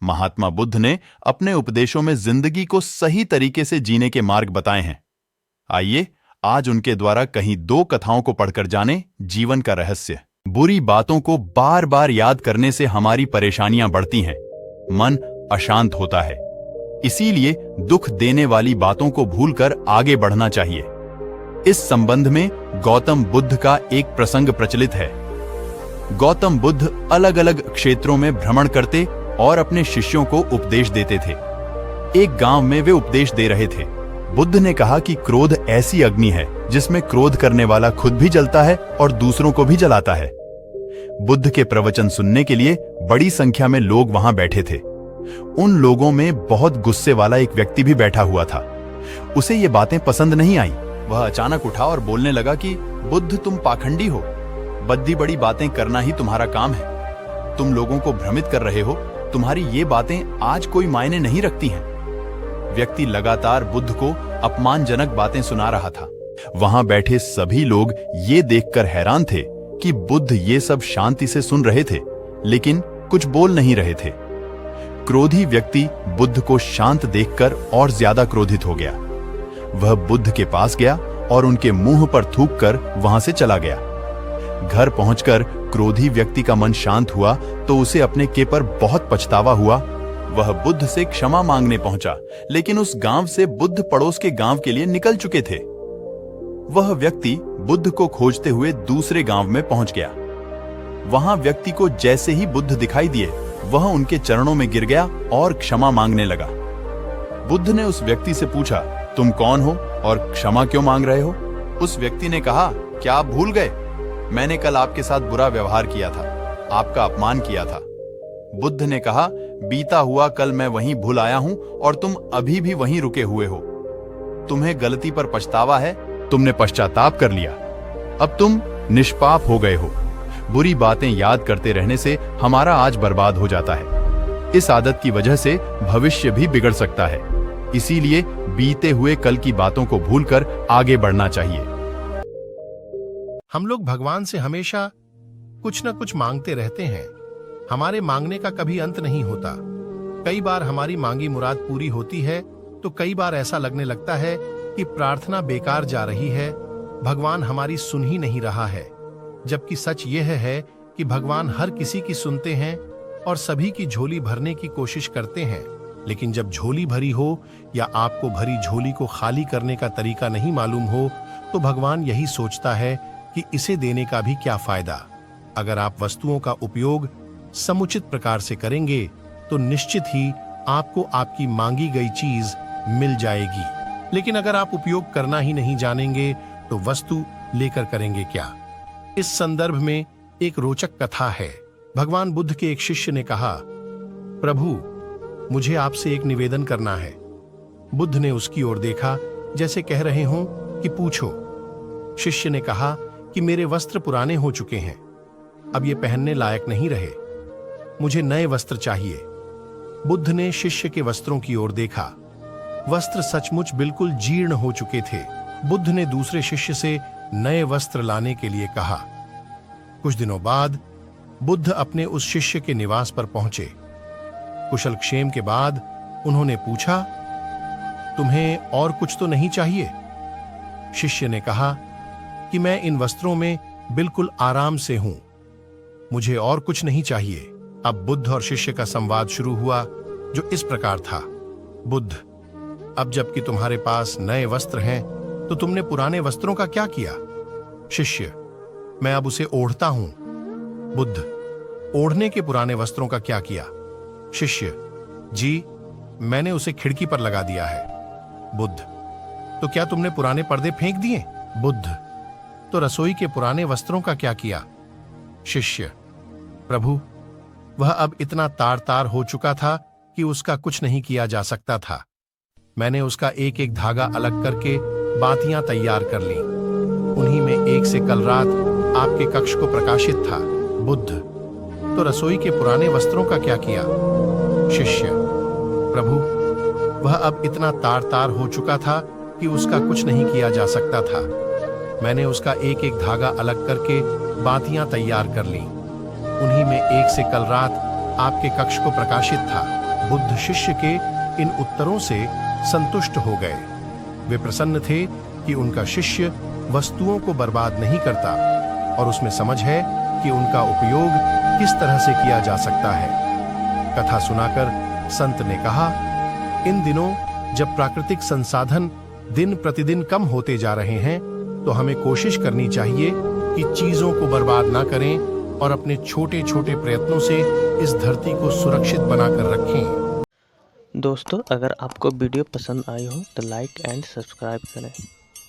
महात्मा बुद्ध ने अपने उपदेशों में जिंदगी को सही तरीके से जीने के मार्ग बताए हैं। आइए आज उनके द्वारा कहीं 2 कथाओं को पढ़कर जाने जीवन का रहस्य। बुरी बातों को बार बार याद करने से हमारी परेशानियां बढ़ती हैं, मन अशांत होता है। इसीलिए दुख देने वाली बातों को भूलकर आगे बढ़ना चाहिए। इस संबंध में गौतम बुद्ध का एक प्रसंग प्रचलित है। गौतम बुद्ध अलग अलग क्षेत्रों में भ्रमण करते और अपने शिष्यों को उपदेश देते थे। एक गांव में वे उपदेश दे रहे थे। बुद्ध ने कहा कि क्रोध ऐसी अग्नि है जिसमें क्रोध करने वाला खुद भी जलता है और दूसरों को भी जलाता है। बुद्ध के प्रवचन सुनने के लिए बड़ी संख्या में लोग वहां बैठे थे। उन लोगों में बहुत गुस्से वाला एक व्यक्ति भी बैठा हुआ था। उसे ये बातें पसंद नहीं आई। वह अचानक उठा और बोलने लगा कि बुद्ध, तुम पाखंडी हो। बद्दी बड़ी बातें करना ही तुम्हारा काम है। तुम लोगों को भ्रमित कर रहे हो। तुम्हारी ये बातें आज कोई मायने नहीं रखती हैं। व्यक्ति लगातार बुद्ध को अपमानजनक बातें सुना रहा था। वहां बैठे सभी लोग ये देखकर हैरान थे कि बुद्ध ये सब शांति से सुन रहे थे, लेकिन कुछ बोल नहीं रहे थे। क्रोधी व्यक्ति बुद्ध को शांत देखकर और ज्यादा क्रोधित हो गया। वह बुद्ध के पास गया और उनके मुंह पर थूककर वहां से चला गया। घर पहुंचकर क्रोधी व्यक्ति का मन शांत हुआ तो उसे अपने के पर बहुत पछतावा हुआ। वह बुद्ध से क्षमा मांगने पहुंचा, लेकिन उस गांव से बुद्ध पड़ोस के गांव के लिए निकल चुके थे। वह व्यक्ति बुद्ध को खोजते हुए दूसरे गांव में पहुंच गया। वहां व्यक्ति को जैसे ही बुद्ध दिखाई दिए, वह उनके चरणों में गिर गया और क्षमा मांगने लगा। बुद्ध ने उस व्यक्ति से पूछा, तुम कौन हो और क्षमा क्यों मांग रहे हो? उस व्यक्ति ने कहा, क्या आप भूल गए? मैंने कल आपके साथ बुरा व्यवहार किया था, आपका अपमान किया था। बुद्ध ने कहा, बीता हुआ कल मैं वहीं भूल आया हूं और तुम अभी भी वहीं रुके हुए हो। तुम्हें गलती पर पछतावा है, तुमने पश्चाताप कर लिया। अब तुम निष्पाप हो गए हो। बुरी बातें याद करते रहने से हमारा आज बर्बाद हो जाता है। इस आदत की वजह से भविष्य भी बिगड़ सकता है। इसीलिए बीते हुए कल की बातों को भूलकर आगे बढ़ना चाहिए। हम लोग भगवान से हमेशा कुछ न कुछ मांगते रहते हैं। हमारे मांगने का कभी अंत नहीं होता। कई बार हमारी मांगी मुराद पूरी होती है तो कई बार ऐसा लगने लगता है कि प्रार्थना बेकार जा रही है, भगवान हमारी सुन ही नहीं रहा है। जबकि सच यह है कि भगवान हर किसी की सुनते हैं और सभी की झोली भरने की कोशिश करते हैं। लेकिन जब झोली भरी हो या आपको भरी झोली को खाली करने का तरीका नहीं मालूम हो, तो भगवान यही सोचता है कि इसे देने का भी क्या फायदा। अगर आप वस्तुओं का उपयोग समुचित प्रकार से करेंगे तो निश्चित ही आपको आपकी मांगी गई चीज मिल जाएगी। लेकिन अगर आप उपयोग करना ही नहीं जानेंगे तो वस्तु लेकर करेंगे क्या? इस संदर्भ में एक रोचक कथा है। भगवान बुद्ध के एक शिष्य ने कहा, प्रभु, मुझे आपसे एक निवेदन करना है। बुद्ध ने उसकी ओर देखा जैसे कह रहे हों कि पूछो। शिष्य ने कहा कि मेरे वस्त्र पुराने हो चुके हैं, अब ये पहनने लायक नहीं रहे, मुझे नए वस्त्र चाहिए। बुद्ध ने शिष्य के वस्त्रों की ओर देखा। वस्त्र सचमुच बिल्कुल जीर्ण हो चुके थे। बुद्ध ने दूसरे शिष्य से नए वस्त्र लाने के लिए कहा। कुछ दिनों बाद बुद्ध अपने उस शिष्य के निवास पर पहुंचे। कुशल क्षेम के बाद उन्होंने पूछा, तुम्हें और कुछ तो नहीं चाहिए? शिष्य ने कहा कि मैं इन वस्त्रों में बिल्कुल आराम से हूं, मुझे और कुछ नहीं चाहिए। अब बुद्ध और शिष्य का संवाद शुरू हुआ जो इस प्रकार था। बुद्ध, अब जबकि तुम्हारे पास नए वस्त्र हैं तो तुमने पुराने वस्त्रों का क्या किया? शिष्य, मैं अब उसे ओढ़ता हूं। बुद्ध, ओढ़ने के पुराने वस्त्रों का क्या किया? शिष्य, जी, मैंने उसे खिड़की पर लगा दिया है। बुद्ध, तो क्या तुमने पुराने पर्दे फेंक दिए? बुद्ध, तो रसोई के पुराने वस्त्रों का क्या किया? शिष्य, प्रभु, वह अब इतना तार तार हो चुका था कि उसका कुछ नहीं किया जा सकता था। मैंने उसका एक एक धागा अलग करके बातियां तैयार कर ली। उन्हीं में एक से कल रात आपके कक्ष को प्रकाशित था। बुद्ध, तो रसोई के पुराने वस्त्रों का क्या किया? शिष्य, प्रभु, वह अब इतना तार तार हो चुका था कि उसका कुछ नहीं किया जा सकता था। मैंने उसका एक एक धागा अलग करके बातियां तैयार कर ली। उन्हीं में एक से कल रात आपके कक्ष को प्रकाशित था। बुद्ध शिष्य के इन उत्तरों से संतुष्ट हो गए। वे प्रसन्न थे कि उनका शिष्य वस्तुओं को बर्बाद नहीं करता और उसमें समझ है कि उनका उपयोग किस तरह से किया जा सकता है। कथा सुनाकर संत ने कहा, इन दिनों जब प्राकृतिक संसाधन दिन प्रतिदिन कम होते जा रहे हैं, तो हमें कोशिश करनी चाहिए कि चीजों को बर्बाद ना करें और अपने छोटे छोटे प्रयत्नों से इस धरती को सुरक्षित बनाकर रखें। दोस्तों, अगर आपको वीडियो पसंद आई हो तो लाइक एंड सब्सक्राइब करें।